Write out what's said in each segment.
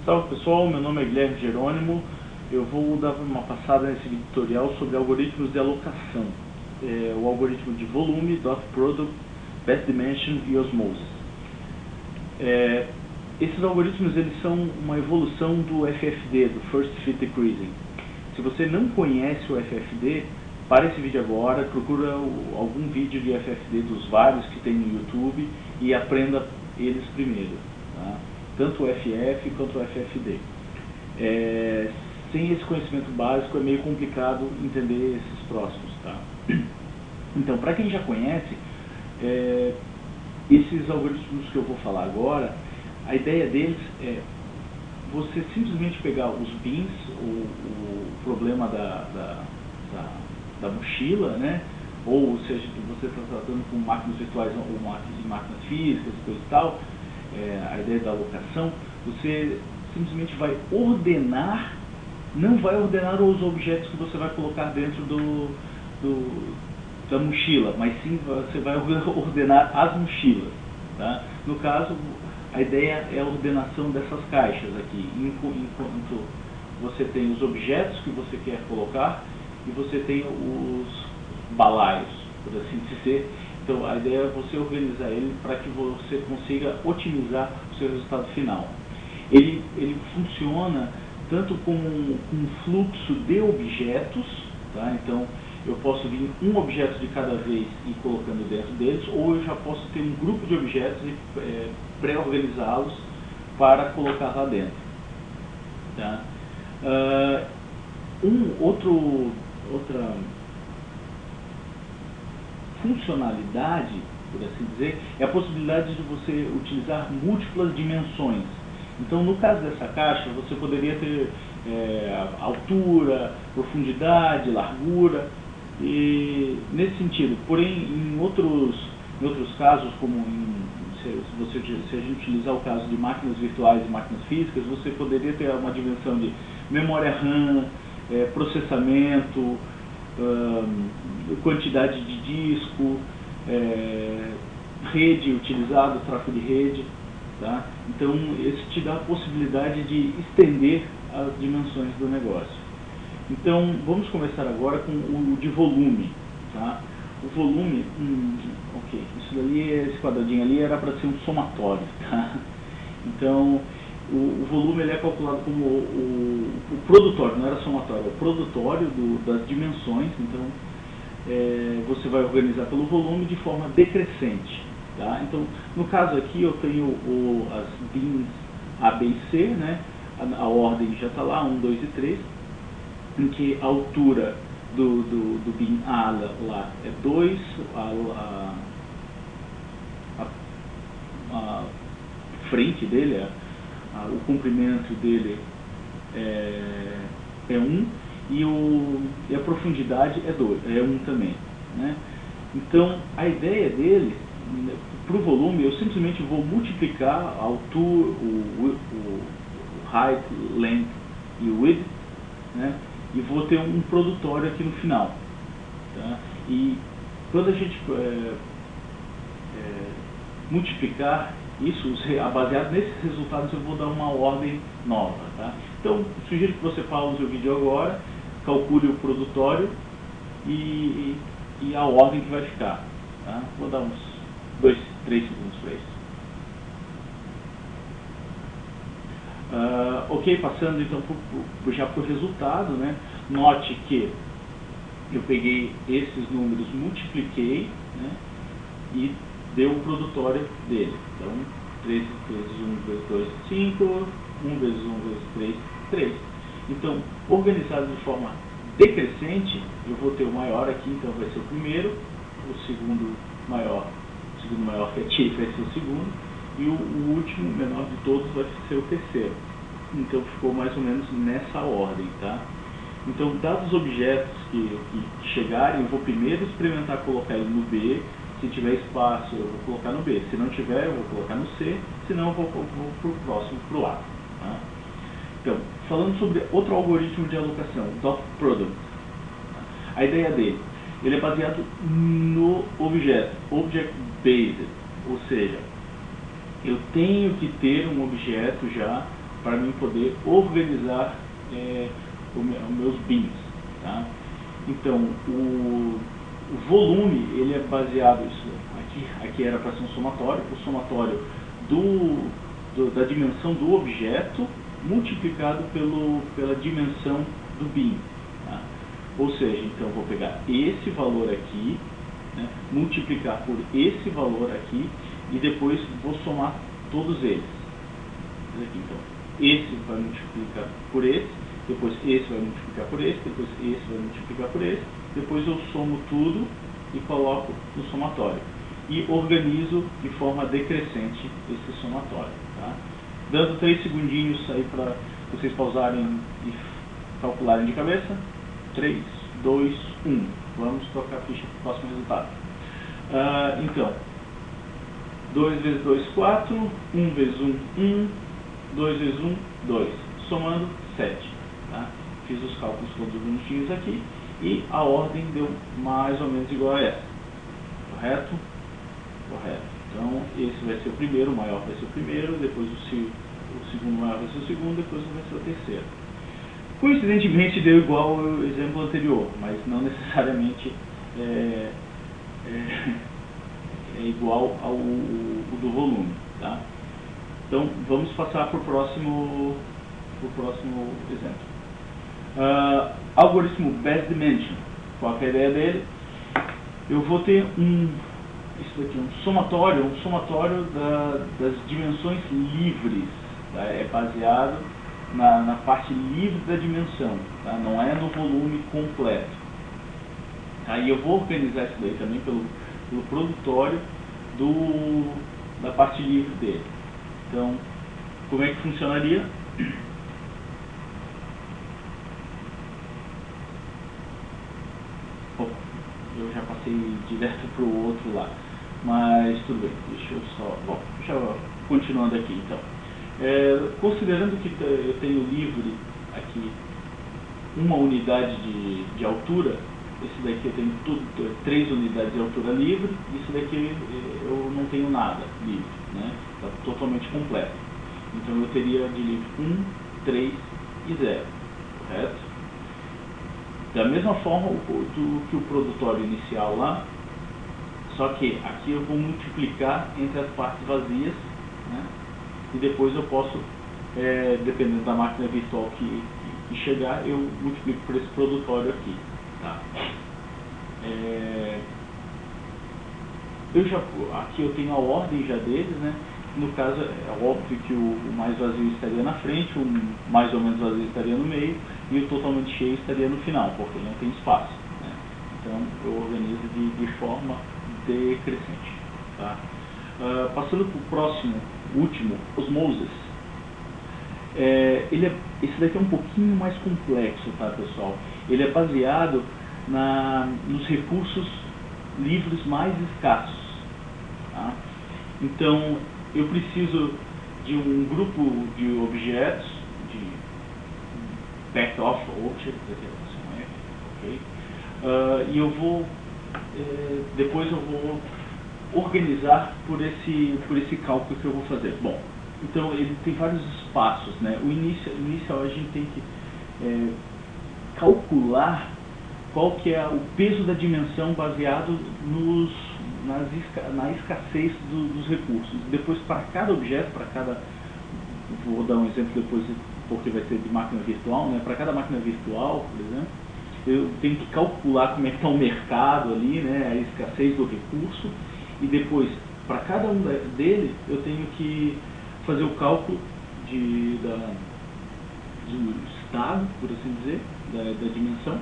Salve pessoal, meu nome é Guilherme Jerônimo. Eu vou dar uma passada nesse vídeo tutorial sobre algoritmos de alocação. O algoritmo de volume, dot product, best dimension e osmosis. Esses algoritmos eles são uma evolução do FFD, do First Fit Decreasing. Se você não conhece o FFD, para esse vídeo agora, procura algum vídeo de FFD dos vários que tem no YouTube e aprenda eles primeiro, tá? Tanto o FF quanto o FFD. Sem esse conhecimento básico é meio complicado entender esses próximos, tá? Então, para quem já conhece, esses algoritmos que eu vou falar agora, a ideia deles é você simplesmente pegar os bins, o problema da mochila, né? Ou seja, você está tratando com máquinas virtuais ou máquinas físicas e coisa e tal, a ideia da alocação, você simplesmente vai ordenar, não vai ordenar os objetos que você vai colocar dentro da mochila, mas sim você vai ordenar as mochilas, tá? No caso, a ideia é a ordenação dessas caixas aqui, enquanto você tem os objetos que você quer colocar e você tem os balaios, por assim dizer. Então a ideia é você organizar ele para que você consiga otimizar o seu resultado final. Ele funciona tanto como um fluxo de objetos, tá? Então eu posso vir um objeto de cada vez e ir colocando dentro deles, ou eu já posso ter um grupo de objetos e pré-organizá-los para colocar lá dentro, tá? Outra funcionalidade, por assim dizer, é a possibilidade de você utilizar múltiplas dimensões. Então, no caso dessa caixa, você poderia ter altura, profundidade, largura, e nesse sentido. Porém, em outros casos, como se a gente utilizar o caso de máquinas virtuais e máquinas físicas, você poderia ter uma dimensão de memória RAM, processamento, quantidade de disco, rede utilizada, tráfego de rede, tá? Então, isso te dá a possibilidade de estender as dimensões do negócio. Então, vamos começar agora com o de volume, tá? O volume, ok, isso daí, esse quadradinho ali era para ser um somatório, tá? Então, o volume ele é calculado como o produtório, não era somatório, é o produtório das dimensões. Então, você vai organizar pelo volume de forma decrescente, tá? Então, no caso aqui eu tenho as bins A, B e C, né? A ordem já está lá, 1, 2 e 3, em que a altura do bin A lá é 2, a frente dele, o comprimento dele é 1 e a profundidade é 1 também, né? Então, a ideia dele, para o volume, eu simplesmente vou multiplicar a altura, o height, length e o width, né? E vou ter um produtório aqui no final, tá? E quando a gente multiplicar isso, baseado nesses resultados, eu vou dar uma ordem nova, tá? Então, sugiro que você pause o vídeo agora, calcule o produtório e a ordem que vai ficar, tá? Vou dar uns 2, 3 segundos para isso. Ok, passando então já para o resultado, né? Note que eu peguei esses números, multipliquei, né? E deu o produtório dele. Então, 3 vezes 1 vezes 2, 5, 1 vezes 1 vezes 3, 3. Então, organizado de forma decrescente, eu vou ter o maior aqui, então vai ser o primeiro, o segundo maior que é T vai ser o segundo, e o último, menor de todos, vai ser o terceiro. Então, ficou mais ou menos nessa ordem, tá? Então, dados os objetos que chegarem, eu vou primeiro experimentar colocar ele no B. Se tiver espaço, eu vou colocar no B. Se não tiver, eu vou colocar no C. Se não, eu vou para o próximo, para o A, tá? Então, falando sobre outro algoritmo de alocação, o dot product. A ideia dele, ele é baseado no objeto, object based, ou seja, eu tenho que ter um objeto já para mim poder organizar os meus bins. Tá? Então, o volume, ele é baseado, aqui era para ser um somatório, o somatório da dimensão do objeto multiplicado pela dimensão do bin. Tá? Ou seja, então eu vou pegar esse valor aqui, né, multiplicar por esse valor aqui e depois vou somar todos eles. Aqui, então, esse vai multiplicar por esse, depois esse vai multiplicar por esse, depois esse vai multiplicar por esse, depois eu somo tudo e coloco no somatório. E organizo de forma decrescente esse somatório. Tá? Dando 3 segundinhos aí para vocês pausarem e calcularem de cabeça. 3, 2, 1. Vamos trocar a ficha para o próximo resultado. Então, 2 vezes 2, 4. 1 vezes 1, 1. 2 vezes 1, 2. Somando 7. Tá? Fiz os cálculos todos bonitinhos aqui. E a ordem deu mais ou menos igual a essa. Correto? Correto. Então, esse vai ser o primeiro, o maior vai ser o primeiro, depois o segundo maior vai ser o segundo, depois vai ser o terceiro. Coincidentemente, deu igual ao exemplo anterior, mas não necessariamente é igual ao do volume. Tá? Então, vamos passar para o próximo exemplo. Algoritmo Best Dimension. Qual é a ideia dele? Eu vou ter isso daqui, um somatório das dimensões livres. Tá? É baseado na parte livre da dimensão, tá? Não é no volume completo. Aí eu vou organizar isso daí também pelo produtório da parte livre dele. Então, como é que funcionaria? Eu já passei direto para o outro lá, mas tudo bem, deixa eu continuando aqui então. Considerando que eu tenho livre aqui uma unidade de altura, esse daqui eu tenho 3 unidades de altura livre, isso daqui eu não tenho nada livre, né? Está totalmente completo. Então eu teria de livre 1, 3 e 0, correto? Da mesma forma que o produtório inicial lá, só que aqui eu vou multiplicar entre as partes vazias, né? E depois eu posso, dependendo da máquina virtual que chegar, eu multiplico por esse produtório aqui. Tá? Aqui eu tenho a ordem já deles, né? No caso, é óbvio que o mais vazio estaria na frente, o mais ou menos vazio estaria no meio, e o totalmente cheio estaria no final, porque não tem espaço. Né? Então, eu organizo de forma decrescente. Tá? Passando para o próximo, último, osmosis. Esse daqui é um pouquinho mais complexo, tá, pessoal? Ele é baseado nos recursos livres mais escassos. Tá? Então, eu preciso de um grupo de objetos, de path of objects, ok? E eu vou, depois eu vou organizar por esse cálculo que eu vou fazer. Bom, então ele tem vários espaços, né? O inicial a gente tem que calcular qual que é o peso da dimensão baseado na escassez dos recursos. Depois, para cada objeto, vou dar um exemplo depois, porque vai ser de máquina virtual, né? Para cada máquina virtual, por exemplo, eu tenho que calcular como é que está o mercado ali, né? A escassez do recurso, e depois, para cada um deles, eu tenho que fazer o cálculo do estado, por assim dizer, da dimensão,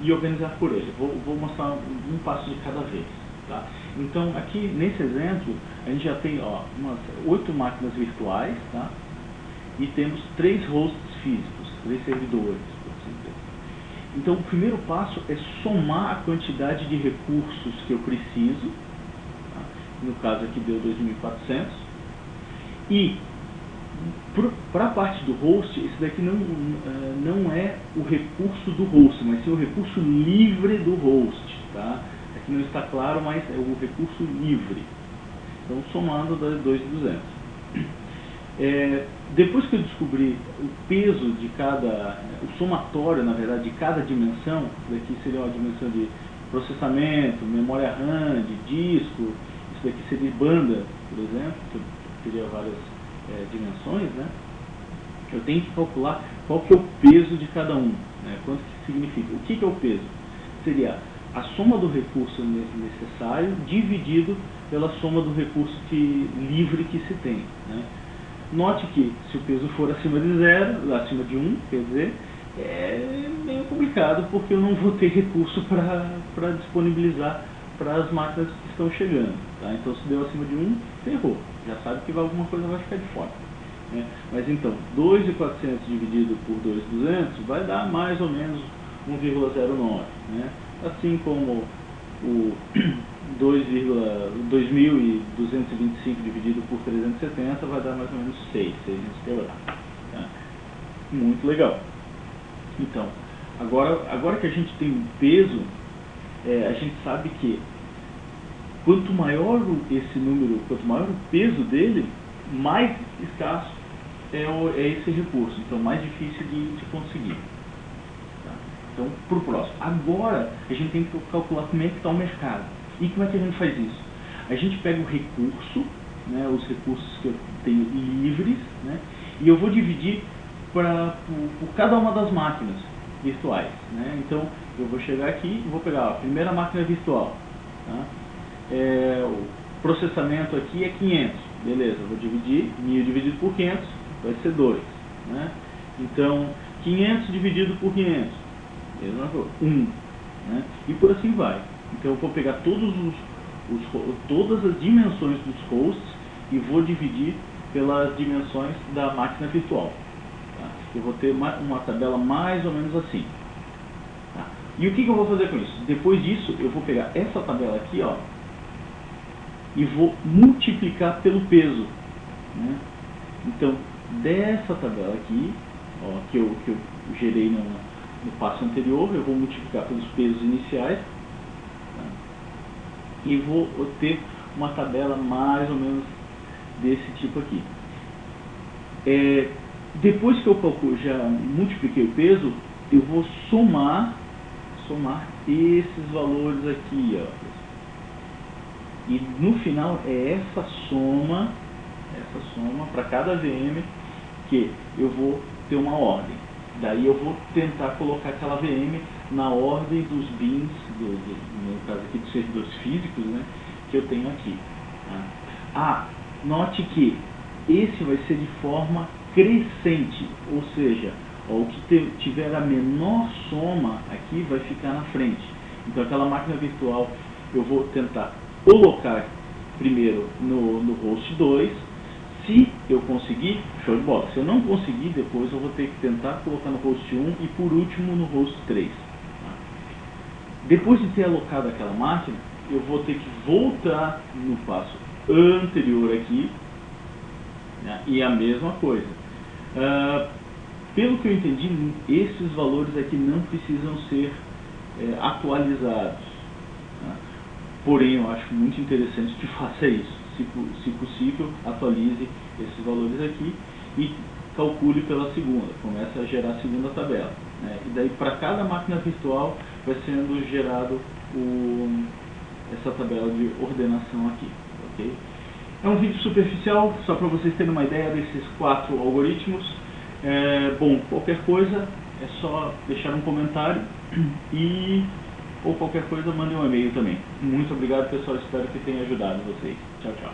e organizar por ele. Vou mostrar um passo de cada vez. Tá? Então, aqui nesse exemplo, a gente já tem 8 máquinas virtuais, tá? E temos 3 hosts físicos, 3 servidores, por assim dizer. Então, o primeiro passo é somar a quantidade de recursos que eu preciso. Tá? No caso aqui deu 2.400. E para a parte do host, esse daqui não é o recurso do host, mas sim o recurso livre do host. Tá? Aqui não está claro, mas é o recurso livre. Então, somando das 2.200. Depois que eu descobri o peso de cada, o somatório, na verdade, de cada dimensão, isso daqui seria uma dimensão de processamento, memória RAM, de disco, isso daqui seria banda, por exemplo, que teria várias dimensões, né? Eu tenho que calcular qual que é o peso de cada um, né? Quanto que significa. O que é o peso? Seria a soma do recurso necessário dividido pela soma do recurso livre que se tem, né? Note que se o peso for acima de 0, acima de 1, quer dizer, é meio complicado porque eu não vou ter recurso para disponibilizar para as máquinas que estão chegando, tá? Então se deu acima de 1, ferrou, já sabe que alguma coisa vai ficar de fora, né? Mas então, 2.400 dividido por 2.200 vai dar mais ou menos 1,09, né? Assim como o 2.225 dividido por 370 vai dar mais ou menos 6 quebrar, tá? Muito legal. Então, agora que a gente tem um peso, a gente sabe que quanto maior esse número, quanto maior o peso dele, mais escasso é esse recurso, então mais difícil de conseguir. Tá? Então, para o próximo. Agora, a gente tem que calcular como é que está o mercado. E como é que a gente faz isso? A gente pega o recurso, né, os recursos que eu tenho livres, né, e eu vou dividir por cada uma das máquinas virtuais, né? Então, eu vou chegar aqui e vou pegar a primeira máquina virtual. Tá? O processamento aqui é 500, beleza, eu vou dividir, 1000 dividido por 500 vai ser 2. Né? Então, 500 dividido por 500, mesma coisa, 1. Né? E por assim vai. Então, eu vou pegar todas as dimensões dos hosts e vou dividir pelas dimensões da máquina virtual. Tá? Eu vou ter uma tabela mais ou menos assim. Tá? E o que eu vou fazer com isso? Depois disso, eu vou pegar essa tabela aqui, ó, e vou multiplicar pelo peso. Né? Então, dessa tabela aqui, ó, que eu gerei no passo anterior, eu vou multiplicar pelos pesos iniciais, tá? E vou ter uma tabela mais ou menos desse tipo aqui. Depois que eu já multipliquei o peso, eu vou somar esses valores aqui, ó. E no final é essa soma para cada VM que eu vou ter uma ordem. Daí eu vou tentar colocar aquela VM na ordem dos bins, no caso aqui dos servidores físicos, né, que eu tenho aqui. Tá? Note que esse vai ser de forma crescente, ou seja, o que tiver a menor soma aqui vai ficar na frente. Então aquela máquina virtual eu vou tentar colocar primeiro no host 2, se eu conseguir, show de bola. Se eu não conseguir, depois eu vou ter que tentar colocar no host 1 e por último no host 3. Tá? Depois de ter alocado aquela máquina, eu vou ter que voltar no passo anterior aqui, né, e a mesma coisa. Pelo que eu entendi, esses valores aqui não precisam ser atualizados. Tá? Porém, eu acho muito interessante que faça isso. Se possível, atualize esses valores aqui e calcule pela segunda. Começa a gerar a segunda tabela. Né? E daí, para cada máquina virtual, vai sendo gerado essa tabela de ordenação aqui. Okay? É um vídeo superficial, só para vocês terem uma ideia desses 4 algoritmos. Bom, qualquer coisa é só deixar um comentário ou qualquer coisa mandem um e-mail também. Muito obrigado, pessoal, espero que tenha ajudado vocês. Tchau, tchau.